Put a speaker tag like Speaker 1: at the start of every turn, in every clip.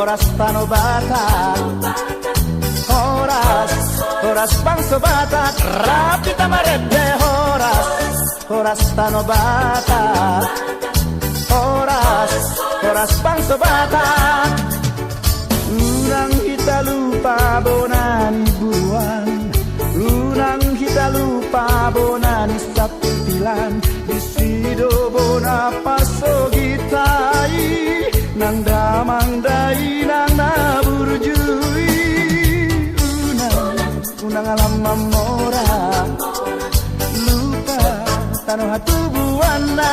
Speaker 1: horas tano batak. Horas bangso batak, rapi tamarete horas tano batak. Horas bangso batak. Unang kita lupa bonani buruan, unang kita lupa bonani saptilan. Disido bona paso gitai, nang damang dai nang naburjui. Unang alam mamora, lupa tanah hatu buana.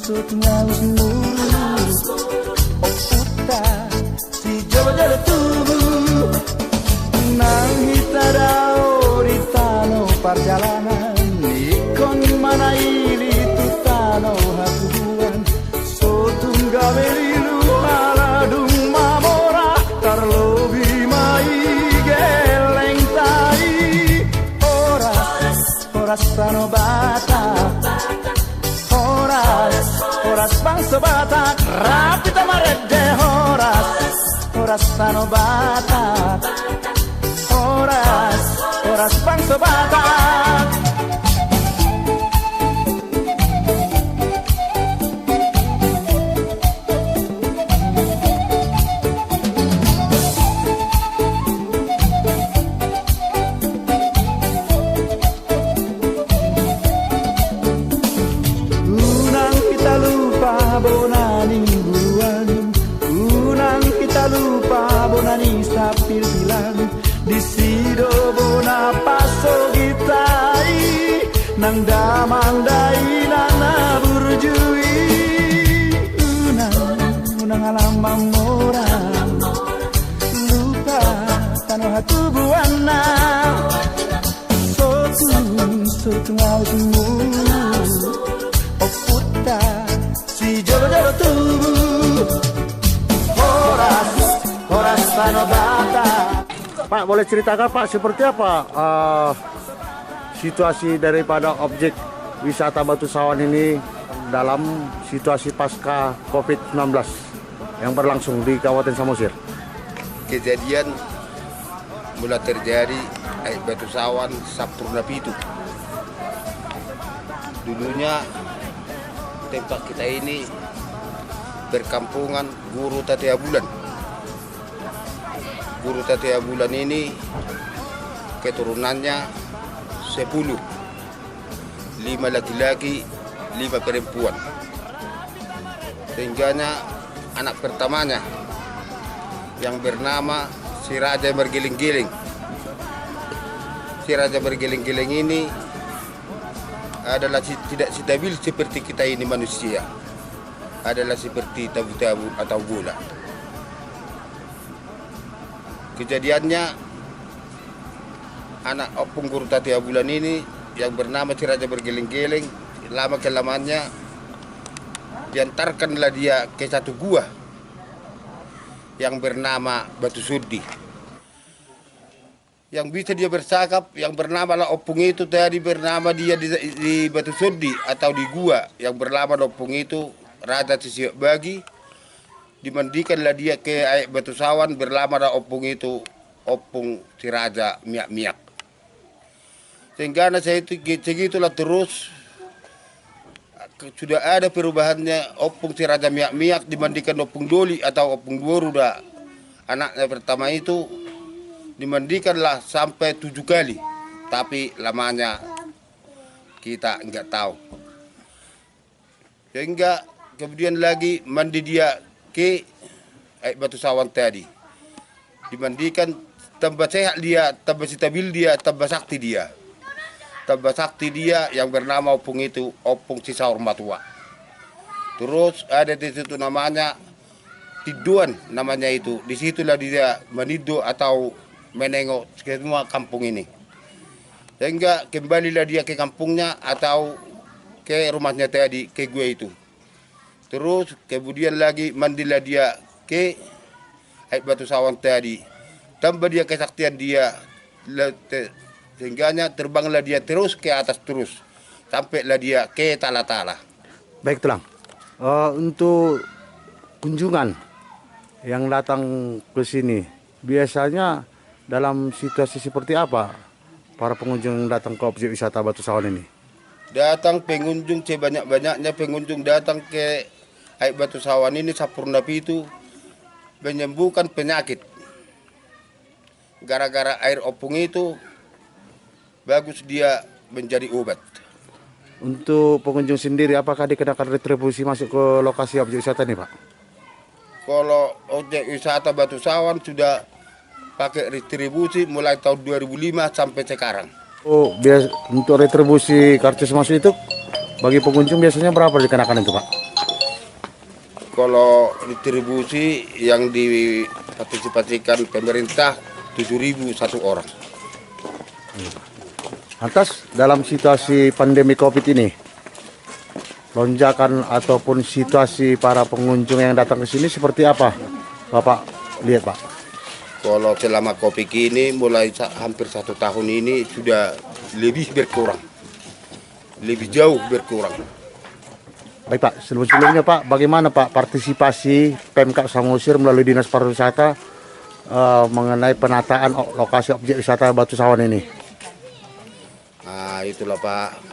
Speaker 1: Sotu ngaus murus, oputa si jodoh tubuh. Nang hita daori tano perjalanan, ikon mana ili tu tano hatuan. Sotu gabelilu aladung mamora, terlobi mai geleng tai. Horas tano bata. Horas bangso batak, rapi tamarede horas tano batak. Horas bangso batak. Bonani buruan, unang kita lupa bonani sapil bilang. Disido bona paso gitai, nang damang dai nang naburjui. Unang alam mamora, lupa tano hatu buana. Sotu ngaus mulu, oputa si jodoh tubuh. Horas tano bata.
Speaker 2: Pak, boleh ceritakan Pak seperti apa situasi daripada objek wisata Batu Sawan ini dalam situasi pasca COVID-19 yang berlangsung di Kabupaten Samosir?
Speaker 3: Kejadian mulai terjadi Batu Sawan Sampurna Pitu. Dulunya tempat kita ini berkampungan Guru Tatia Bulan. Guru Tatia Bulan ini keturunannya 10, 5 laki-laki, 5 perempuan. Sehingganya anak pertamanya yang bernama si Raja Bergiling-giling. Si Raja Bergiling-giling ini adalah tidak stabil seperti kita ini manusia, adalah seperti tabu-tabu atau gula. Kejadiannya anak opung Guru Tatia Bulan ini yang bernama si Raja Bergiling-giling, lama kelamannya diantarkanlah dia ke satu gua yang bernama Batu Sudi. Yang bisa dia bersakap, yang bernama lah opung itu tadi bernama dia di Batu Sudi atau di gua yang bernama opung itu Raja Sisiok Bagi. Dimandikanlah dia ke air Batu Sawan, berlama lah opung itu opung si Raja Miak-miak. Sehingga saya itu segitulah terus sudah ada perubahannya. Opung si Raja Miak-miak dimandikan opung Doli atau opung Dworuda. Anaknya pertama itu dimandikanlah sampai 7 kali, tapi lamanya kita enggak tahu. Sehingga kemudian lagi mandi dia ke Batu Sawan tadi, dimandikan, tambah sehat dia, tambah stabil dia, tambah sakti dia. Tambah sakti dia yang bernama opung itu opung Cisaur Matua. Terus ada di situ namanya Tiduan namanya itu. Disitulah dia menido atau menengok semua kampung ini. Sehingga kembalilah dia ke kampungnya atau ke rumahnya tadi, ke gue itu. Terus kemudian lagi mandilah dia ke Batu Sawan tadi. Tambah dia kesaktian dia, sehingganya terbanglah dia terus ke atas terus. Sampailah dia ke Tala-Tala.
Speaker 2: Baik, Tulang. Untuk kunjungan yang datang ke sini, biasanya dalam situasi seperti apa para pengunjung yang datang ke objek wisata Batu Sawan ini?
Speaker 3: Datang pengunjung sebanyak-banyaknya pengunjung datang ke Air Batu Sawan ini Sapurnapi itu menyembuhkan penyakit. Gara-gara air opung itu bagus dia menjadi obat.
Speaker 2: Untuk pengunjung sendiri, apakah dikenakan retribusi masuk ke lokasi objek wisata ini, Pak?
Speaker 3: Kalau objek wisata Batu Sawan sudah pakai retribusi mulai tahun 2005 sampai sekarang.
Speaker 2: Oh, untuk retribusi karcis masuk itu bagi pengunjung biasanya berapa dikenakan itu, Pak?
Speaker 3: Kalau retribusi yang dipartisipasikan pemerintah 7.000 satu orang.
Speaker 2: Lantas dalam situasi pandemi COVID ini, lonjakan ataupun situasi para pengunjung yang datang ke sini seperti apa, Bapak lihat, Pak?
Speaker 3: Kalau selama COVID ini mulai hampir 1 tahun ini sudah lebih berkurang, lebih jauh berkurang.
Speaker 2: Baik, Pak, sebelumnya Pak, bagaimana Pak partisipasi Pemkab Samosir melalui Dinas Pariwisata mengenai penataan lokasi objek wisata Batu Sawan ini?
Speaker 3: Nah, itulah Pak,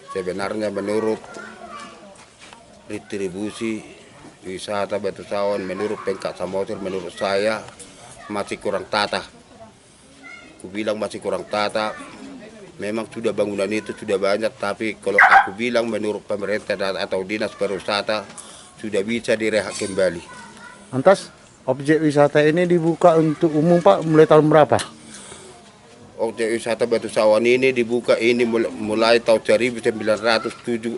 Speaker 3: sebenarnya menurut retribusi wisata Batu Sawan, menurut Pemkab Samosir, menurut saya masih kurang tata. Aku bilang masih kurang tata. Memang sudah bangunan itu sudah banyak, tapi kalau aku bilang menurut pemerintah atau Dinas Pariwisata sudah bisa direhab kembali.
Speaker 2: Lantas objek wisata ini dibuka untuk umum, Pak, mulai tahun berapa?
Speaker 3: Objek wisata Batu Sawan ini dibuka ini mulai tahun 1998.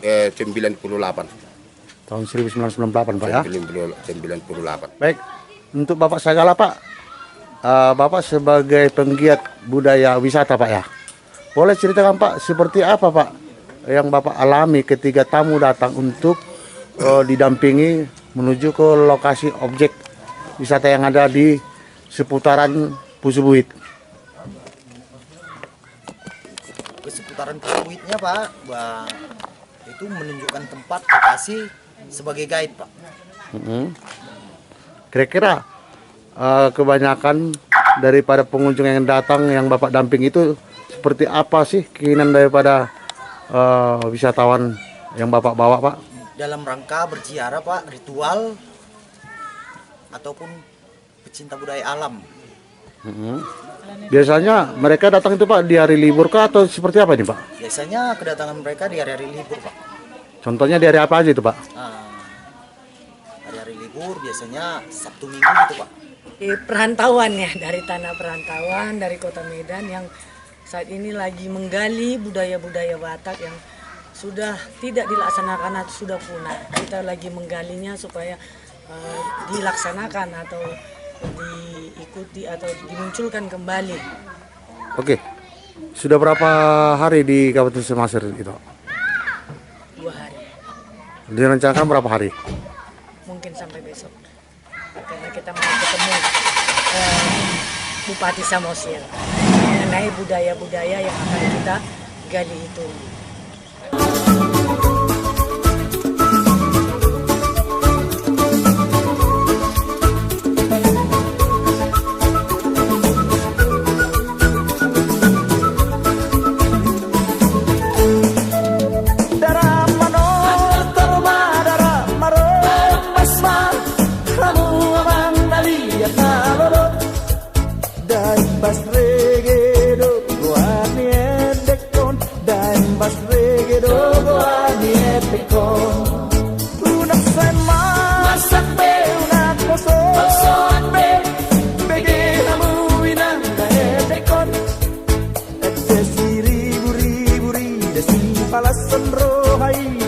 Speaker 2: Tahun 1998, Pak, ya?
Speaker 3: 1998.
Speaker 2: Baik, untuk Bapak Sagala, Pak, Bapak sebagai penggiat budaya wisata, Pak, ya, boleh ceritakan, Pak, seperti apa, Pak, yang Bapak alami ketika tamu datang untuk didampingi menuju ke lokasi objek wisata yang ada di seputaran Pusubuit?
Speaker 4: Ke seputaran Pusubuitnya, Pak, itu menunjukkan tempat lokasi sebagai guide, Pak.
Speaker 2: Kira-kira kebanyakan daripada pengunjung yang datang yang Bapak damping itu seperti apa sih keinginan daripada wisatawan yang Bapak bawa, Pak?
Speaker 4: Dalam rangka berziarah, Pak, ritual ataupun pecinta budaya alam.
Speaker 2: Biasanya mereka datang itu, Pak, di hari libur kah atau seperti apa ini, Pak?
Speaker 4: Biasanya kedatangan mereka di hari-hari libur, Pak.
Speaker 2: Contohnya di hari apa aja itu, Pak?
Speaker 4: Hari-hari libur biasanya Sabtu Minggu gitu, Pak.
Speaker 5: Di perantauan ya, dari tanah perantauan, dari kota Medan yang saat ini lagi menggali budaya-budaya Batak yang sudah tidak dilaksanakan atau sudah punah. Kita lagi menggalinya supaya dilaksanakan atau diikuti atau dimunculkan kembali.
Speaker 2: Oke, sudah berapa hari di Kabupaten Samosir itu?
Speaker 5: 2 hari.
Speaker 2: Direncanakan berapa hari?
Speaker 5: Mungkin sampai besok. Karena kita mau ketemu Bupati Samosir mengenai budaya-budaya yang akan kita gali itu.
Speaker 1: Bas reggae do guani dekon dan bas reggae do guani dekon unak sama masak be unak koson be bege namu inang dae dekon ete siri buri buri desi palasan rohai